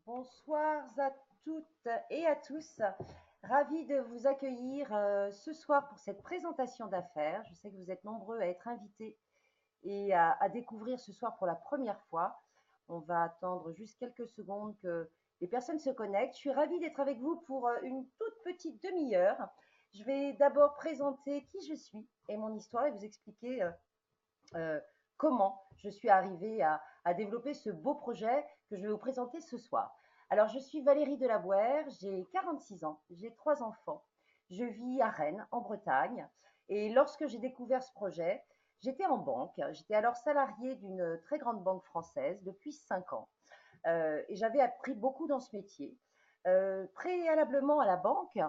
Bonsoir à toutes et à tous. Ravie de vous accueillir ce soir pour cette présentation d'affaires. Je sais que vous êtes nombreux à être invités et à découvrir ce soir pour la première fois. On va attendre juste quelques secondes que les personnes se connectent. Je suis ravie d'être avec vous pour une toute petite demi-heure. Je vais d'abord présenter qui je suis et mon histoire et vous expliquer euh, comment je suis arrivée à développer ce beau projet que je vais vous présenter ce soir. Alors, je suis Valérie Delabouère, j'ai 46 ans, j'ai 3 enfants, je vis à Rennes, en Bretagne. Et lorsque j'ai découvert ce projet, j'étais en banque. J'étais alors salariée d'une très grande banque française depuis 5 ans. Et j'avais appris beaucoup dans ce métier. Préalablement à la banque,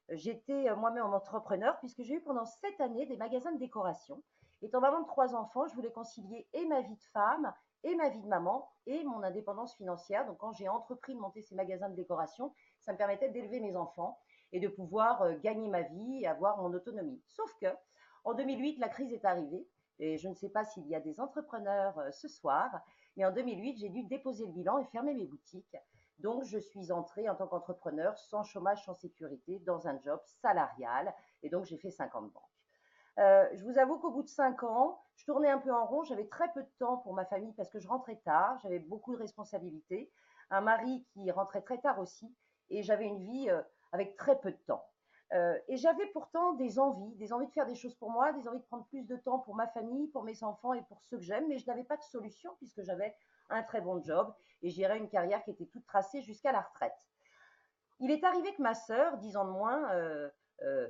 j'étais moi-même entrepreneur puisque j'ai eu pendant 7 années des magasins de décoration. Étant maman de 3 enfants, je voulais concilier et ma vie de femme et ma vie de maman et mon indépendance financière. Donc, quand j'ai entrepris de monter ces magasins de décoration, ça me permettait d'élever mes enfants et de pouvoir gagner ma vie et avoir mon autonomie. Sauf que en 2008, la crise est arrivée et je ne sais pas s'il y a des entrepreneurs ce soir, mais en 2008, j'ai dû déposer le bilan et fermer mes boutiques. Donc, je suis entrée en tant qu'entrepreneur sans chômage, sans sécurité, dans un job salarial. Et donc, j'ai fait 50 banques. Je vous avoue qu'au bout de 5 ans, je tournais un peu en rond. J'avais très peu de temps pour ma famille parce que je rentrais tard. J'avais beaucoup de responsabilités. Un mari qui rentrait très tard aussi. Et j'avais une vie avec très peu de temps. Et j'avais pourtant des envies de faire des choses pour moi, des envies de prendre plus de temps pour ma famille, pour mes enfants et pour ceux que j'aime, mais je n'avais pas de solution puisque j'avais un très bon job et gérais une carrière qui était toute tracée jusqu'à la retraite. Il est arrivé que ma sœur, 10 ans de moins,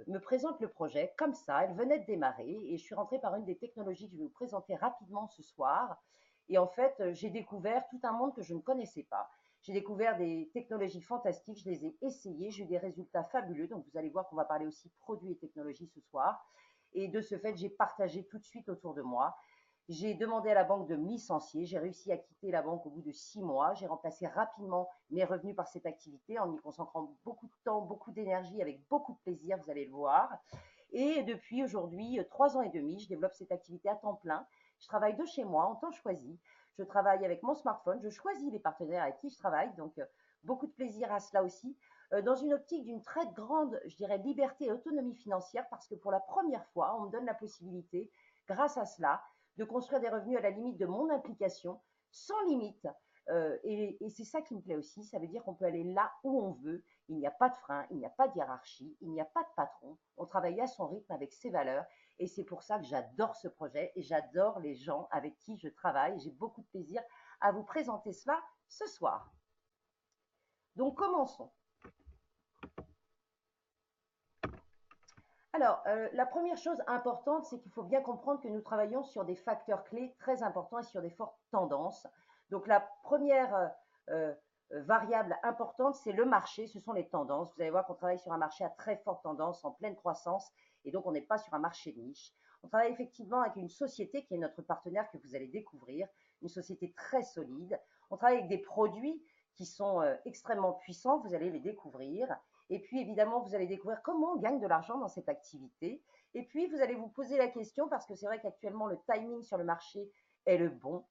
me présente le projet comme ça. Elle venait de démarrer et je suis rentrée par une des technologies que je vais vous présenter rapidement ce soir. Et en fait, j'ai découvert tout un monde que je ne connaissais pas. J'ai découvert des technologies fantastiques, je les ai essayées, j'ai eu des résultats fabuleux. Donc, vous allez voir qu'on va parler aussi produits et technologies ce soir. Et de ce fait, j'ai partagé tout de suite autour de moi. J'ai demandé à la banque de me licencier. J'ai réussi à quitter la banque au bout de 6 mois. J'ai remplacé rapidement mes revenus par cette activité en y consacrant beaucoup de temps, beaucoup d'énergie, avec beaucoup de plaisir, vous allez le voir. Et depuis aujourd'hui 3 ans et demi, je développe cette activité à temps plein. Je travaille de chez moi en temps choisi. Je travaille avec mon smartphone. Je choisis les partenaires avec qui je travaille. Donc, beaucoup de plaisir à cela aussi. Dans une optique d'une très grande, je dirais, liberté et autonomie financière parce que pour la première fois, on me donne la possibilité, grâce à cela, de construire des revenus à la limite de mon implication, sans limite. Et c'est ça qui me plaît aussi, ça veut dire qu'on peut aller là où on veut, il n'y a pas de frein, il n'y a pas de hiérarchie, il n'y a pas de patron, on travaille à son rythme avec ses valeurs, et c'est pour ça que j'adore ce projet et j'adore les gens avec qui je travaille. J'ai beaucoup de plaisir à vous présenter cela ce soir. Donc commençons. Alors, la première chose importante, c'est qu'il faut bien comprendre que nous travaillons sur des facteurs clés très importants et sur des fortes tendances. Donc, la première variable importante, c'est le marché, ce sont les tendances. Vous allez voir qu'on travaille sur un marché à très forte tendance, en pleine croissance, et donc on n'est pas sur un marché de niche. On travaille effectivement avec une société qui est notre partenaire que vous allez découvrir, une société très solide. On travaille avec des produits qui sont extrêmement puissants, vous allez les découvrir. Et puis, évidemment, vous allez découvrir comment on gagne de l'argent dans cette activité. Et puis, vous allez vous poser la question, parce que c'est vrai qu'actuellement, le timing sur le marché est le bon.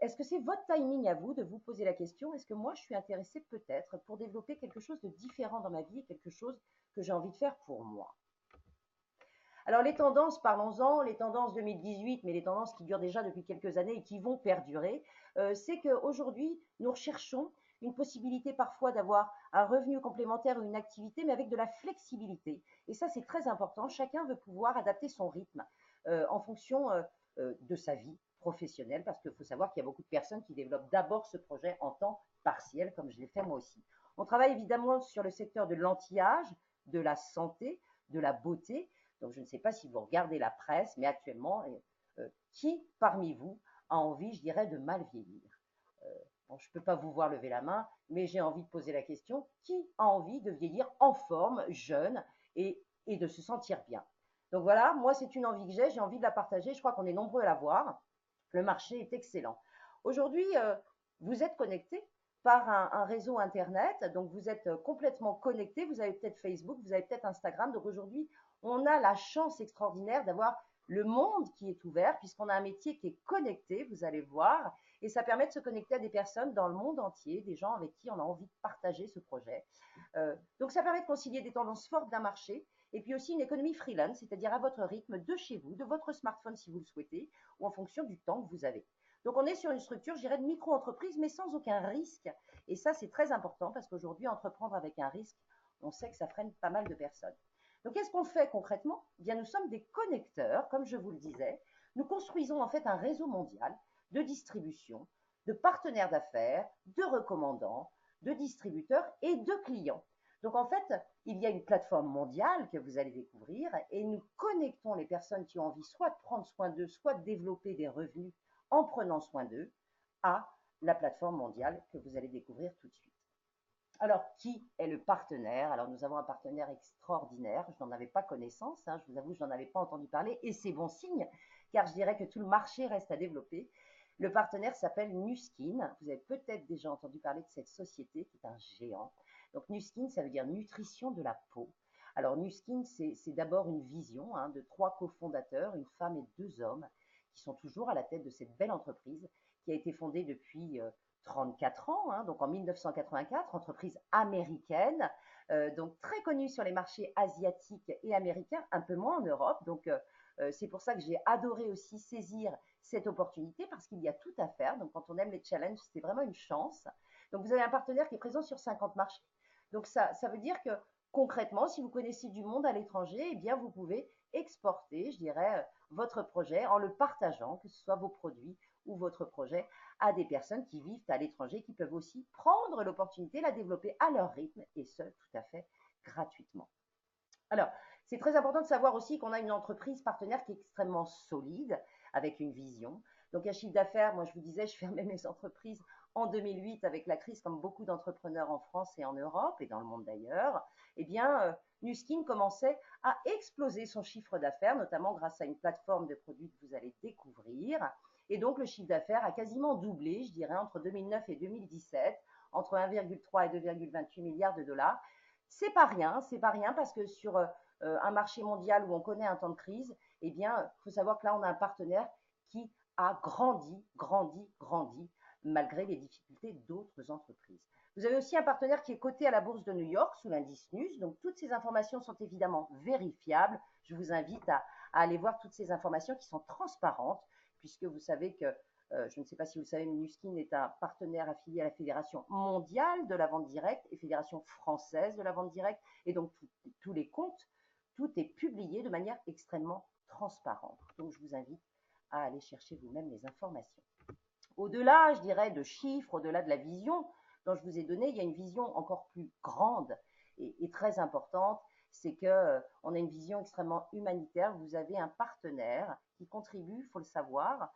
Est-ce que c'est votre timing à vous de vous poser la question? Est-ce que moi, je suis intéressée peut-être pour développer quelque chose de différent dans ma vie et quelque chose que j'ai envie de faire pour moi? Alors, les tendances, parlons-en, les tendances 2018, mais les tendances qui durent déjà depuis quelques années et qui vont perdurer, c'est qu'aujourd'hui, nous recherchons une possibilité parfois d'avoir un revenu complémentaire ou une activité, mais avec de la flexibilité. Et ça, c'est très important. Chacun veut pouvoir adapter son rythme en fonction de sa vie professionnelle, parce qu'il faut savoir qu'il y a beaucoup de personnes qui développent d'abord ce projet en temps partiel, comme je l'ai fait moi aussi. On travaille évidemment sur le secteur de l'anti-âge, de la santé, de la beauté. Donc, je ne sais pas si vous regardez la presse, mais actuellement, qui parmi vous a envie, je dirais, de mal vieillir? Bon, je ne peux pas vous voir lever la main, mais j'ai envie de poser la question, qui a envie de vieillir en forme, jeune, et de se sentir bien? Donc voilà, moi, c'est une envie que j'ai envie de la partager, je crois qu'on est nombreux à l'avoir. Le marché est excellent. Aujourd'hui, vous êtes connectés par un réseau Internet, donc vous êtes complètement connectés, vous avez peut-être Facebook, vous avez peut-être Instagram, donc aujourd'hui, on a la chance extraordinaire d'avoir le monde qui est ouvert, puisqu'on a un métier qui est connecté, vous allez voir, et ça permet de se connecter à des personnes dans le monde entier, des gens avec qui on a envie de partager ce projet. Donc ça permet de concilier des tendances fortes d'un marché et puis aussi une économie freelance, c'est-à-dire à votre rythme, de chez vous, de votre smartphone si vous le souhaitez, ou en fonction du temps que vous avez. Donc on est sur une structure, je dirais, de micro-entreprise, mais sans aucun risque. Et ça, c'est très important parce qu'aujourd'hui, entreprendre avec un risque, on sait que ça freine pas mal de personnes. Donc qu'est-ce qu'on fait concrètement? Eh bien, nous sommes des connecteurs, comme je vous le disais. Nous construisons en fait un réseau mondial de distribution, de partenaires d'affaires, de recommandants, de distributeurs et de clients. Donc en fait, il y a une plateforme mondiale que vous allez découvrir et nous connectons les personnes qui ont envie soit de prendre soin d'eux, soit de développer des revenus en prenant soin d'eux à la plateforme mondiale que vous allez découvrir tout de suite. Alors, qui est le partenaire? Alors, nous avons un partenaire extraordinaire. Je n'en avais pas connaissance, hein, je vous avoue, je n'en avais pas entendu parler et c'est bon signe, car je dirais que tout le marché reste à développer. Le partenaire s'appelle Nuskin. Vous avez peut-être déjà entendu parler de cette société qui est un géant. Donc, Nuskin, ça veut dire nutrition de la peau. Alors, Nuskin, c'est d'abord une vision hein, de 3 cofondateurs, une femme et 2 hommes, qui sont toujours à la tête de cette belle entreprise qui a été fondée depuis 34 ans, hein, donc en 1984, entreprise américaine, donc très connue sur les marchés asiatiques et américains, un peu moins en Europe. Donc c'est pour ça que j'ai adoré aussi saisir cette opportunité parce qu'il y a tout à faire. Donc quand on aime les challenges, c'est vraiment une chance. Donc vous avez un partenaire qui est présent sur 50 marchés. Donc ça veut dire que concrètement, si vous connaissez du monde à l'étranger, eh bien vous pouvez exporter, je dirais, votre projet en le partageant, que ce soit vos produits ou votre projet, à des personnes qui vivent à l'étranger, qui peuvent aussi prendre l'opportunité, la développer à leur rythme, et ce, tout à fait gratuitement. Alors, c'est très important de savoir aussi qu'on a une entreprise partenaire qui est extrêmement solide, avec une vision. Donc, un chiffre d'affaires, moi je vous disais, je fermais mes entreprises en 2008 avec la crise, comme beaucoup d'entrepreneurs en France et en Europe, et dans le monde d'ailleurs. Eh bien, Nuskin commençait à exploser son chiffre d'affaires, notamment grâce à une plateforme de produits que vous allez découvrir. Et donc, le chiffre d'affaires a quasiment doublé, je dirais, entre 2009 et 2017, entre 1,3 et 2,28 milliards de dollars. C'est pas rien parce que sur un marché mondial où on connaît un temps de crise, eh bien, il faut savoir que là, on a un partenaire qui a grandi, malgré les difficultés d'autres entreprises. Vous avez aussi un partenaire qui est coté à la bourse de New York sous l'indice NUS, donc toutes ces informations sont évidemment vérifiables. Je vous invite à aller voir toutes ces informations qui sont transparentes, puisque vous savez que je ne sais pas si vous le savez, mais Nuskin est un partenaire affilié à la Fédération mondiale de la vente directe et Fédération française de la vente directe. Et donc, tous les comptes, tout est publié de manière extrêmement transparente. Donc, je vous invite à aller chercher vous-même les informations. Au-delà, je dirais, de chiffres, au-delà de la vision dont je vous ai donné, il y a une vision encore plus grande et très importante. C'est qu'on a une vision extrêmement humanitaire. Vous avez un partenaire qui contribue, il faut le savoir,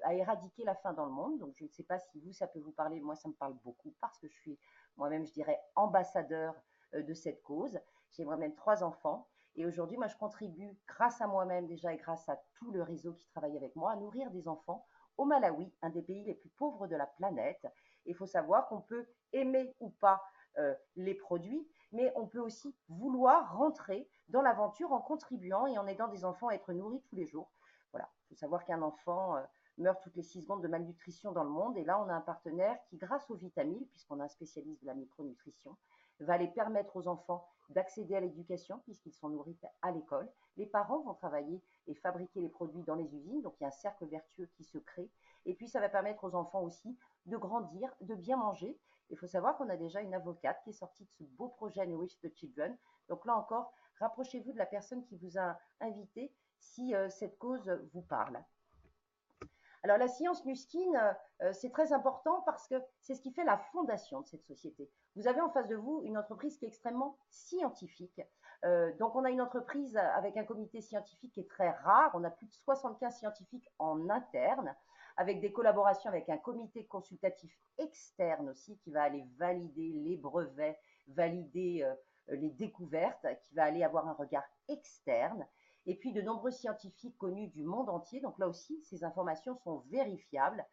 à éradiquer la faim dans le monde. Donc, je ne sais pas si vous, ça peut vous parler. Moi, ça me parle beaucoup parce que je suis moi-même, je dirais, ambassadeur de cette cause. J'ai moi-même 3 enfants. Et aujourd'hui, moi, je contribue, grâce à moi-même déjà et grâce à tout le réseau qui travaille avec moi, à nourrir des enfants au Malawi, un des pays les plus pauvres de la planète. Il faut savoir qu'on peut aimer ou pas les produits, mais on peut aussi vouloir rentrer dans l'aventure en contribuant et en aidant des enfants à être nourris tous les jours. Voilà, il faut savoir qu'un enfant meurt toutes les 6 secondes de malnutrition dans le monde. Et là, on a un partenaire qui, grâce aux vitamines, puisqu'on a un spécialiste de la micronutrition, va les permettre aux enfants d'accéder à l'éducation puisqu'ils sont nourris à l'école. Les parents vont travailler et fabriquer les produits dans les usines, donc il y a un cercle vertueux qui se crée. Et puis, ça va permettre aux enfants aussi de grandir, de bien manger. Il faut savoir qu'on a déjà une avocate qui est sortie de ce beau projet Nourish the Children. Donc là encore, rapprochez-vous de la personne qui vous a invité si cette cause vous parle. Alors la science Nuskin, c'est très important parce que c'est ce qui fait la fondation de cette société. Vous avez en face de vous une entreprise qui est extrêmement scientifique. Donc on a une entreprise avec un comité scientifique qui est très rare. On a plus de 75 scientifiques en interne, avec des collaborations avec un comité consultatif externe aussi qui va aller valider les brevets, valider les découvertes, qui va aller avoir un regard externe. Et puis de nombreux scientifiques connus du monde entier, donc là aussi ces informations sont vérifiables,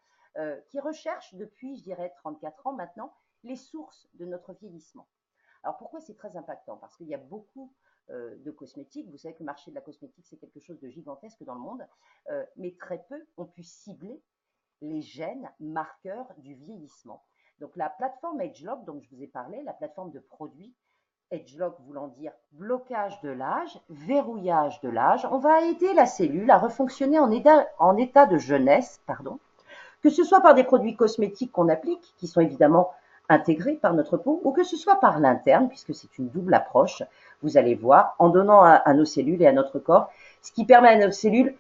qui recherchent depuis, je dirais, 34 ans maintenant, les sources de notre vieillissement. Alors pourquoi c'est très impactant? Parce qu'il y a beaucoup de cosmétiques. Vous savez que le marché de la cosmétique, c'est quelque chose de gigantesque dans le monde, mais très peu ont pu cibler les gènes marqueurs du vieillissement. Donc la plateforme AgeLock, dont je vous ai parlé, la plateforme de produits, AgeLock voulant dire blocage de l'âge, verrouillage de l'âge, on va aider la cellule à refonctionner en état de jeunesse, que ce soit par des produits cosmétiques qu'on applique, qui sont évidemment intégrés par notre peau, ou que ce soit par l'interne, puisque c'est une double approche, vous allez voir, en donnant à nos cellules et à notre corps, ce qui permet à nos cellules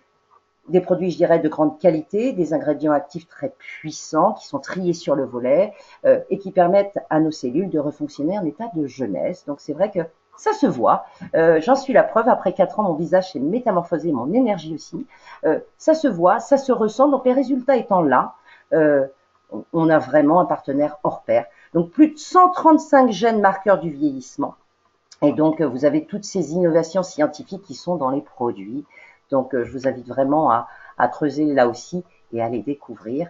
des produits, je dirais, de grande qualité, des ingrédients actifs très puissants qui sont triés sur le volet et qui permettent à nos cellules de refonctionner en état de jeunesse. Donc c'est vrai que ça se voit. J'en suis la preuve. Après 4 ans, mon visage s'est métamorphosé, mon énergie aussi. Ça se voit, ça se ressent. Donc les résultats étant là, on a vraiment un partenaire hors pair. Donc plus de 135 gènes marqueurs du vieillissement. Et donc vous avez toutes ces innovations scientifiques qui sont dans les produits. Donc, je vous invite vraiment à creuser là aussi et à les découvrir.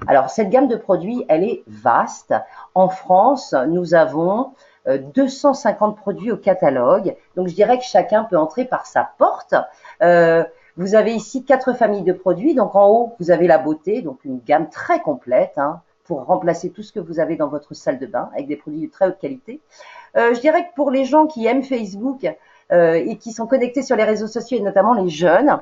Alors, cette gamme de produits, elle est vaste. En France, nous avons 250 produits au catalogue. Donc, je dirais que chacun peut entrer par sa porte. Vous avez ici 4 familles de produits. Donc, en haut, vous avez la beauté, donc une gamme très complète pour remplacer tout ce que vous avez dans votre salle de bain avec des produits de très haute qualité. Je dirais que pour les gens qui aiment Facebook, et qui sont connectés sur les réseaux sociaux et notamment les jeunes.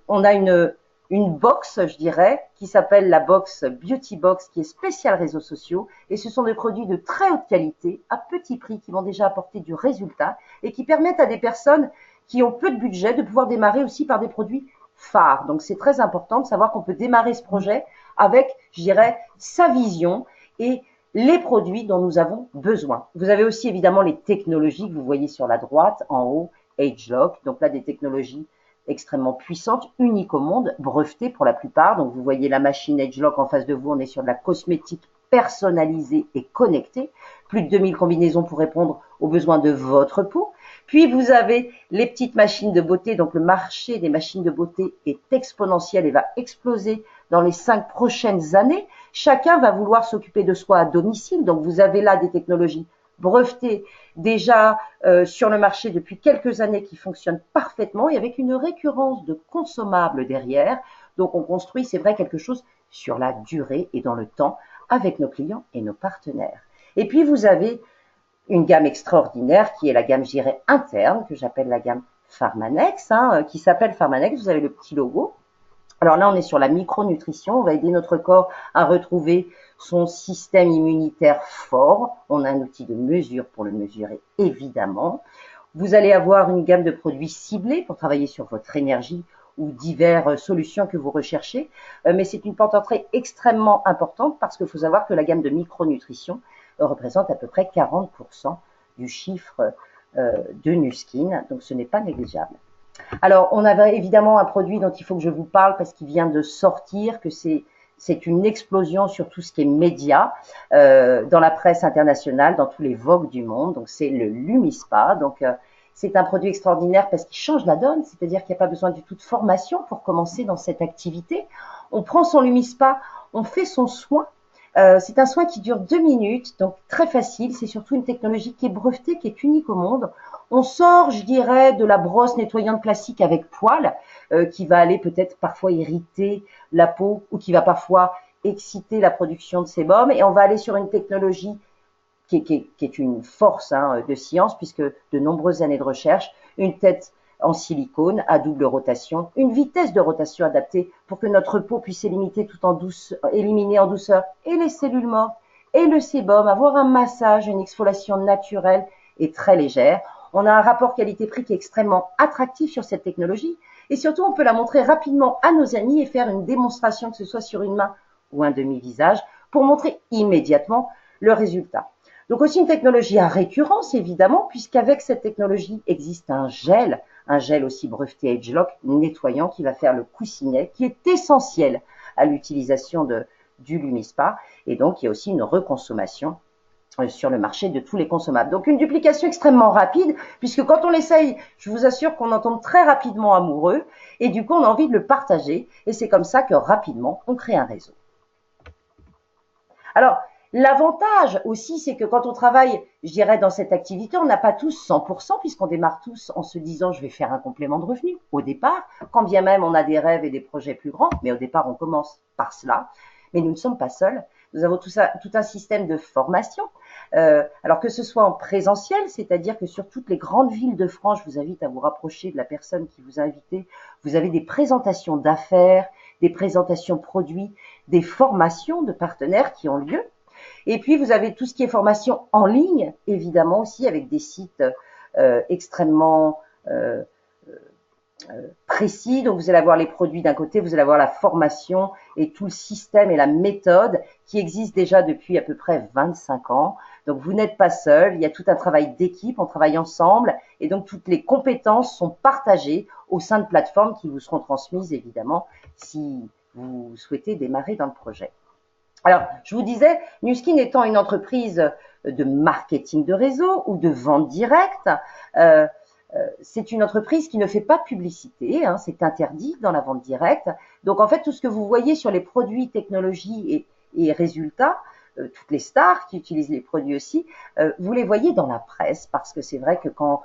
On a une box, je dirais, qui s'appelle la box Beauty Box, qui est spéciale réseaux sociaux. Et ce sont des produits de très haute qualité, à petit prix, qui vont déjà apporter du résultat et qui permettent à des personnes qui ont peu de budget de pouvoir démarrer aussi par des produits phares. Donc c'est très important de savoir qu'on peut démarrer ce projet avec, je dirais, sa vision et les produits dont nous avons besoin. Vous avez aussi évidemment les technologies que vous voyez sur la droite, en haut, AgeLock. Donc là, des technologies extrêmement puissantes, uniques au monde, brevetées pour la plupart. Donc vous voyez la machine AgeLock en face de vous, on est sur de la cosmétique personnalisée et connectée. Plus de 2000 combinaisons pour répondre aux besoins de votre peau. Puis vous avez les petites machines de beauté. Donc le marché des machines de beauté est exponentiel et va exploser dans les 5 prochaines années. Chacun va vouloir s'occuper de soi à domicile. Donc, vous avez là des technologies brevetées déjà sur le marché depuis quelques années qui fonctionnent parfaitement et avec une récurrence de consommables derrière. Donc, on construit, c'est vrai, quelque chose sur la durée et dans le temps avec nos clients et nos partenaires. Et puis, vous avez une gamme extraordinaire qui est la gamme, je dirais, interne, que j'appelle la gamme Pharmanex, qui s'appelle Pharmanex. Vous avez le petit logo. Alors là, on est sur la micronutrition. On va aider notre corps à retrouver son système immunitaire fort. On a un outil de mesure pour le mesurer, évidemment. Vous allez avoir une gamme de produits ciblés pour travailler sur votre énergie ou diverses solutions que vous recherchez. Mais c'est une porte d'entrée extrêmement importante parce qu'il faut savoir que la gamme de micronutrition représente à peu près 40% du chiffre de Nuskin. Donc, ce n'est pas négligeable. Alors, on avait évidemment un produit dont il faut que je vous parle parce qu'il vient de sortir, que c'est une explosion sur tout ce qui est médias, dans la presse internationale, dans tous les vogues du monde. Donc, c'est le LumiSpa. Donc, c'est un produit extraordinaire parce qu'il change la donne, c'est-à-dire qu'il n'y a pas besoin du tout de formation pour commencer dans cette activité. On prend son LumiSpa, on fait son soin. C'est un soin qui dure 2 minutes, donc très facile. C'est surtout une technologie qui est brevetée, qui est unique au monde. On sort, je dirais, de la brosse nettoyante classique avec poil, qui va aller peut-être parfois irriter la peau ou qui va parfois exciter la production de sébum. Et on va aller sur une technologie qui est une force de science, puisque de nombreuses années de recherche, une tête en silicone à double rotation, une vitesse de rotation adaptée pour que notre peau puisse éliminer en douceur et les cellules mortes et le sébum, avoir un massage, une exfoliation naturelle et très légère. On a un rapport qualité-prix qui est extrêmement attractif sur cette technologie et surtout on peut la montrer rapidement à nos amis et faire une démonstration, que ce soit sur une main ou un demi-visage, pour montrer immédiatement le résultat. Donc aussi une technologie à récurrence évidemment, puisqu'avec cette technologie existe un gel aussi breveté AgeLock nettoyant qui va faire le coussinet, qui est essentiel à l'utilisation du LumiSpa. Et donc il y a aussi une reconsommation sur le marché de tous les consommables. Donc une duplication extrêmement rapide, puisque quand on l'essaye, je vous assure qu'on en tombe très rapidement amoureux, et du coup on a envie de le partager, et c'est comme ça que rapidement on crée un réseau. Alors, L'avantage aussi, c'est que quand on travaille, je dirais, dans cette activité, on n'a pas tous 100%, puisqu'on démarre tous en se disant je vais faire un complément de revenu au départ, quand bien même on a des rêves et des projets plus grands, mais au départ on commence par cela. Mais nous ne sommes pas seuls. Nous avons tout un système de formation. Alors que ce soit en présentiel, c'est-à-dire que sur toutes les grandes villes de France, je vous invite à vous rapprocher de la personne qui vous a invité. Vous avez des présentations d'affaires, des présentations produits, des formations de partenaires qui ont lieu. Et puis, vous avez tout ce qui est formation en ligne, évidemment aussi, avec des sites extrêmement précis. Donc, vous allez avoir les produits d'un côté, vous allez avoir la formation et tout le système et la méthode qui existe déjà depuis à peu près 25 ans. Donc, vous n'êtes pas seul, il y a tout un travail d'équipe, on travaille ensemble et donc toutes les compétences sont partagées au sein de plateformes qui vous seront transmises, évidemment, si vous souhaitez démarrer dans le projet. Alors, je vous disais, Nu Skin étant une entreprise de marketing de réseau ou de vente directe, c'est une entreprise qui ne fait pas de publicité, hein, c'est interdit dans la vente directe. Donc, en fait, tout ce que vous voyez sur les produits, technologies et résultats, toutes les stars qui utilisent les produits aussi, vous les voyez dans la presse, parce que c'est vrai que quand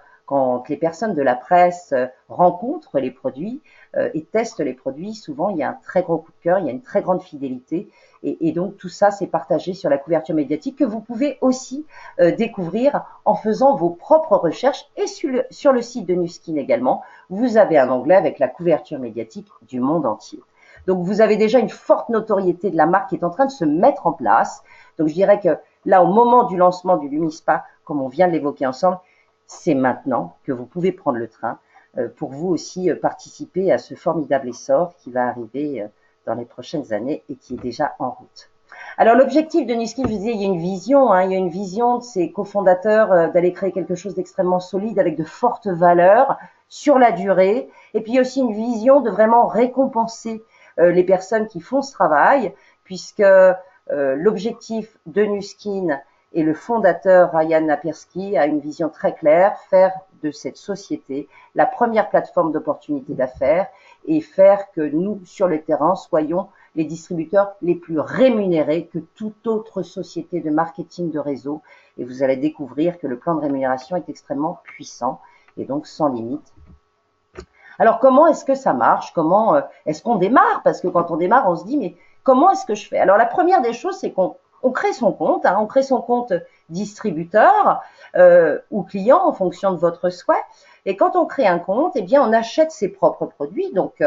les personnes de la presse rencontrent les produits et testent les produits, souvent il y a un très gros coup de cœur, il y a une très grande fidélité. Et donc tout ça, c'est partagé sur la couverture médiatique que vous pouvez aussi découvrir en faisant vos propres recherches. Et sur le site de Nu Skin également, vous avez un onglet avec la couverture médiatique du monde entier. Donc vous avez déjà une forte notoriété de la marque qui est en train de se mettre en place. Donc je dirais que là, au moment du lancement du LumiSpa, comme on vient de l'évoquer ensemble, c'est maintenant que vous pouvez prendre le train pour vous aussi participer à ce formidable essor qui va arriver dans les prochaines années et qui est déjà en route. Alors l'objectif de Nu Skin, je vous disais, il y a une vision, hein, il y a une vision de ses cofondateurs d'aller créer quelque chose d'extrêmement solide avec de fortes valeurs sur la durée. Et puis il y a aussi une vision de vraiment récompenser les personnes qui font ce travail, puisque l'objectif de Nu Skin et le fondateur Ryan Napierski a une vision très claire, faire de cette société la première plateforme d'opportunités d'affaires et faire que nous, sur le terrain, soyons les distributeurs les plus rémunérés que toute autre société de marketing de réseau. Et vous allez découvrir que le plan de rémunération est extrêmement puissant et donc sans limite. Alors, comment est-ce que ça marche? Comment est-ce qu'on démarre? Parce que quand on démarre, on se dit, mais comment est-ce que je fais? Alors, la première des choses, c'est qu'on crée son compte. Hein, on crée son compte distributeur ou client en fonction de votre souhait. Et quand on crée un compte, eh bien, on achète ses propres produits. Donc,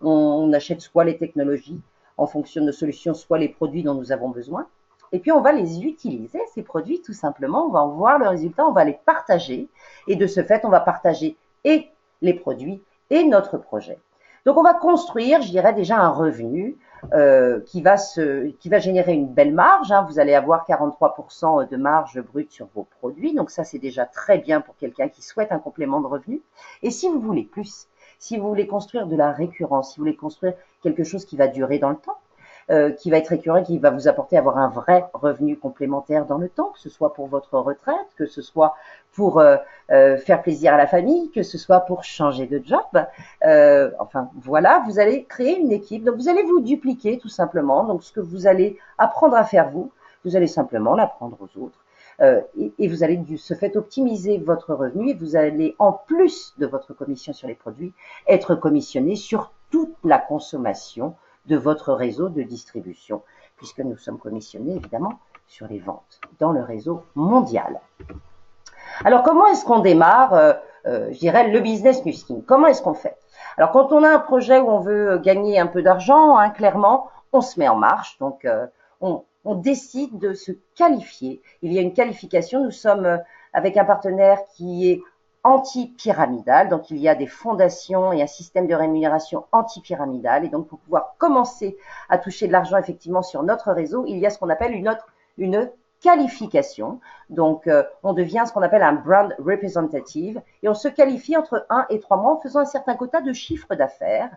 on achète soit les technologies en fonction de nos solutions, soit les produits dont nous avons besoin. Et puis, on va les utiliser, ces produits, tout simplement. On va en voir le résultat, on va les partager. Et de ce fait, on va partager et les produits et notre projet. Donc, on va construire, je dirais, déjà un revenu qui va générer une belle marge. Hein. Vous allez avoir 43% de marge brute sur vos produits. Donc, ça, c'est déjà très bien pour quelqu'un qui souhaite un complément de revenu. Et si vous voulez plus, si vous voulez construire de la récurrence, si vous voulez construire quelque chose qui va durer dans le temps, qui va être récurrent, qui va vous apporter à avoir un vrai revenu complémentaire dans le temps, que ce soit pour votre retraite, que ce soit pour faire plaisir à la famille, que ce soit pour changer de job. Enfin, voilà, vous allez créer une équipe. Donc, vous allez vous dupliquer tout simplement. Donc, ce que vous allez apprendre à faire vous allez simplement l'apprendre aux autres. Et vous allez de ce fait optimiser votre revenu et vous allez, en plus de votre commission sur les produits, être commissionné sur toute la consommation de votre réseau de distribution, puisque nous sommes commissionnés évidemment sur les ventes dans le réseau mondial. Alors, comment est-ce qu'on démarre, je dirais, le business Nu Skin? Comment est-ce qu'on fait? Alors, quand on a un projet où on veut gagner un peu d'argent, hein, clairement, on se met en marche. Donc, on décide de se qualifier. Il y a une qualification. Nous sommes avec un partenaire qui est anti-pyramidal. Donc, il y a des fondations et un système de rémunération anti-pyramidal. Et donc, pour pouvoir commencer à toucher de l'argent effectivement sur notre réseau, il y a ce qu'on appelle une qualification. Donc, on devient ce qu'on appelle un brand representative et on se qualifie entre 1 et 3 mois en faisant un certain quota de chiffre d'affaires,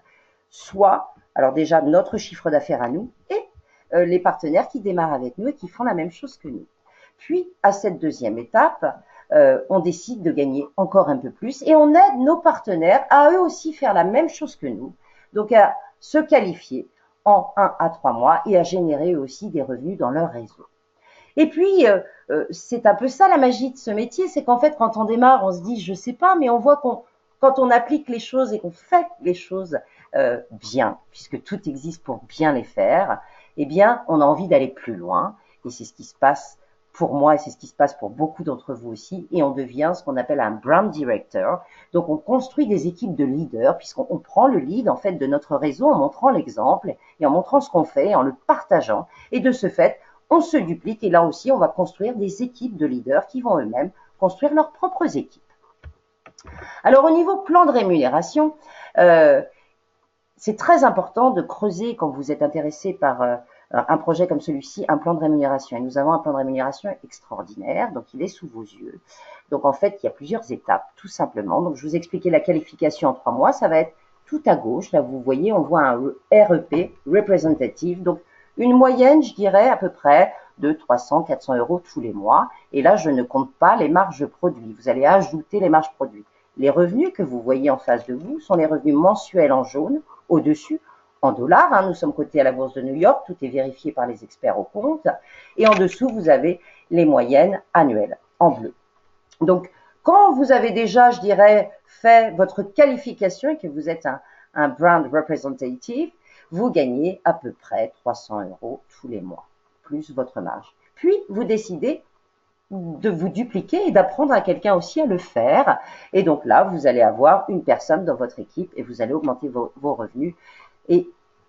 soit, alors déjà, notre chiffre d'affaires à nous et les partenaires qui démarrent avec nous et qui font la même chose que nous. Puis, à cette deuxième étape, on décide de gagner encore un peu plus et on aide nos partenaires à eux aussi faire la même chose que nous, donc à se qualifier en 1 à 3 mois et à générer aussi des revenus dans leur réseau. Et puis, c'est un peu ça la magie de ce métier, c'est qu'en fait, quand on démarre, on se dit, je sais pas, mais on voit quand on applique les choses et qu'on fait les choses bien, puisque tout existe pour bien les faire, eh bien, on a envie d'aller plus loin. Et c'est ce qui se passe pour moi et c'est ce qui se passe pour beaucoup d'entre vous aussi. Et on devient ce qu'on appelle un brand director. Donc, on construit des équipes de leaders, puisqu'on prend le lead en fait de notre réseau en montrant l'exemple et en montrant ce qu'on fait, et en le partageant. Et de ce fait, on se duplique et là aussi, on va construire des équipes de leaders qui vont eux-mêmes construire leurs propres équipes. Alors, au niveau plan de rémunération, c'est très important de creuser quand vous êtes intéressé par un projet comme celui-ci, un plan de rémunération. Et nous avons un plan de rémunération extraordinaire, donc il est sous vos yeux. Donc en fait, il y a plusieurs étapes, tout simplement. Donc je vous expliquais la qualification en 3 mois, ça va être tout à gauche. Là, vous voyez, on voit un REP, Representative, donc une moyenne, je dirais, à peu près de 300, 400 euros tous les mois. Et là, je ne compte pas les marges produits. Vous allez ajouter les marges produits. Les revenus que vous voyez en face de vous sont les revenus mensuels en jaune, au-dessus en dollars. Nous sommes cotés à la bourse de New York, tout est vérifié par les experts au compte. Et en dessous, vous avez les moyennes annuelles en bleu. Donc, quand vous avez déjà, je dirais, fait votre qualification et que vous êtes un brand representative, vous gagnez à peu près 300 euros tous les mois, plus votre marge. Puis, vous décidez de vous dupliquer et d'apprendre à quelqu'un aussi à le faire. Et donc là, vous allez avoir une personne dans votre équipe et vous allez augmenter vos revenus. Et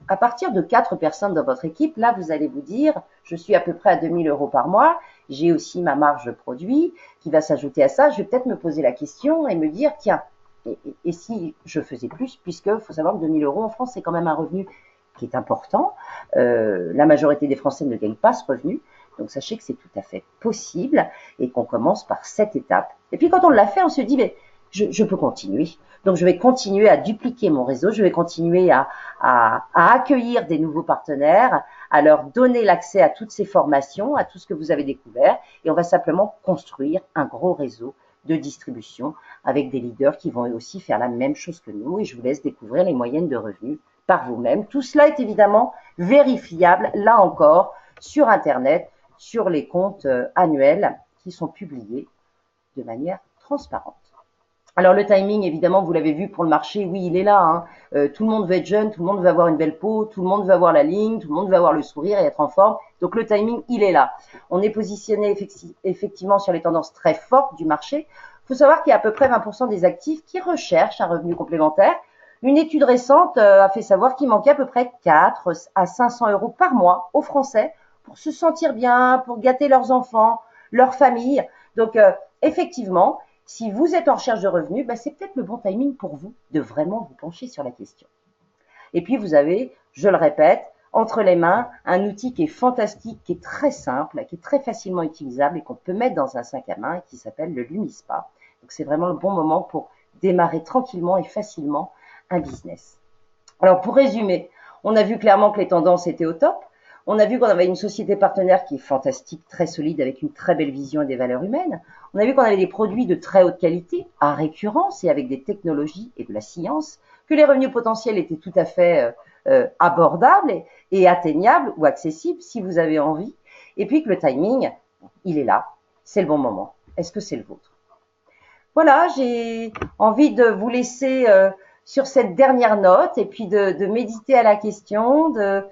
à partir de 4 personnes dans votre équipe, là, vous allez vous dire, je suis à peu près à 2000 euros par mois, j'ai aussi ma marge produit qui va s'ajouter à ça. Je vais peut-être me poser la question et me dire, tiens, et si je faisais plus, puisque faut savoir que 2000 euros en France, c'est quand même un revenu qui est important. La majorité des Français ne gagnent pas ce revenu. Donc, sachez que c'est tout à fait possible et qu'on commence par cette étape. Et puis, quand on l'a fait, on se dit, mais je peux continuer. Donc, je vais continuer à dupliquer mon réseau, je vais continuer à accueillir des nouveaux partenaires, à leur donner l'accès à toutes ces formations, à tout ce que vous avez découvert. Et on va simplement construire un gros réseau de distribution avec des leaders qui vont aussi faire la même chose que nous. Et je vous laisse découvrir les moyennes de revenus par vous-même. Tout cela est évidemment vérifiable, là encore, sur Internet, sur les comptes annuels qui sont publiés de manière transparente. Alors le timing, évidemment, vous l'avez vu pour le marché, oui, il est là. Tout le monde veut être jeune, tout le monde veut avoir une belle peau, tout le monde veut avoir la ligne, tout le monde veut avoir le sourire et être en forme. Donc le timing, il est là. On est positionné effectivement sur les tendances très fortes du marché. Il faut savoir qu'il y a à peu près 20% des actifs qui recherchent un revenu complémentaire. Une étude récente a fait savoir qu'il manquait à peu près 4 à 500 euros par mois aux Français pour se sentir bien, pour gâter leurs enfants, leur famille. Donc, effectivement, si vous êtes en recherche de revenus, c'est peut-être le bon timing pour vous de vraiment vous pencher sur la question. Et puis, vous avez, je le répète, entre les mains, un outil qui est fantastique, qui est très simple, qui est très facilement utilisable et qu'on peut mettre dans un sac à main qui s'appelle le Lumispa. Donc, c'est vraiment le bon moment pour démarrer tranquillement et facilement un business. Alors, pour résumer, on a vu clairement que les tendances étaient au top. On a vu qu'on avait une société partenaire qui est fantastique, très solide, avec une très belle vision et des valeurs humaines. On a vu qu'on avait des produits de très haute qualité, à récurrence et avec des technologies et de la science, que les revenus potentiels étaient tout à fait abordables et atteignables ou accessibles si vous avez envie. Et puis que le timing, il est là, c'est le bon moment. Est-ce que c'est le vôtre? Voilà, j'ai envie de vous laisser sur cette dernière note et puis de méditer à la question, de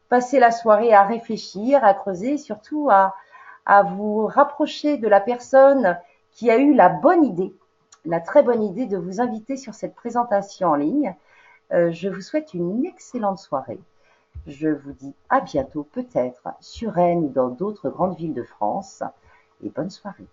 passer la soirée à réfléchir, à creuser, et surtout à vous rapprocher de la personne qui a eu la bonne idée, la très bonne idée de vous inviter sur cette présentation en ligne. Je vous souhaite une excellente soirée. Je vous dis à bientôt, peut-être sur Rennes ou dans d'autres grandes villes de France, et bonne soirée.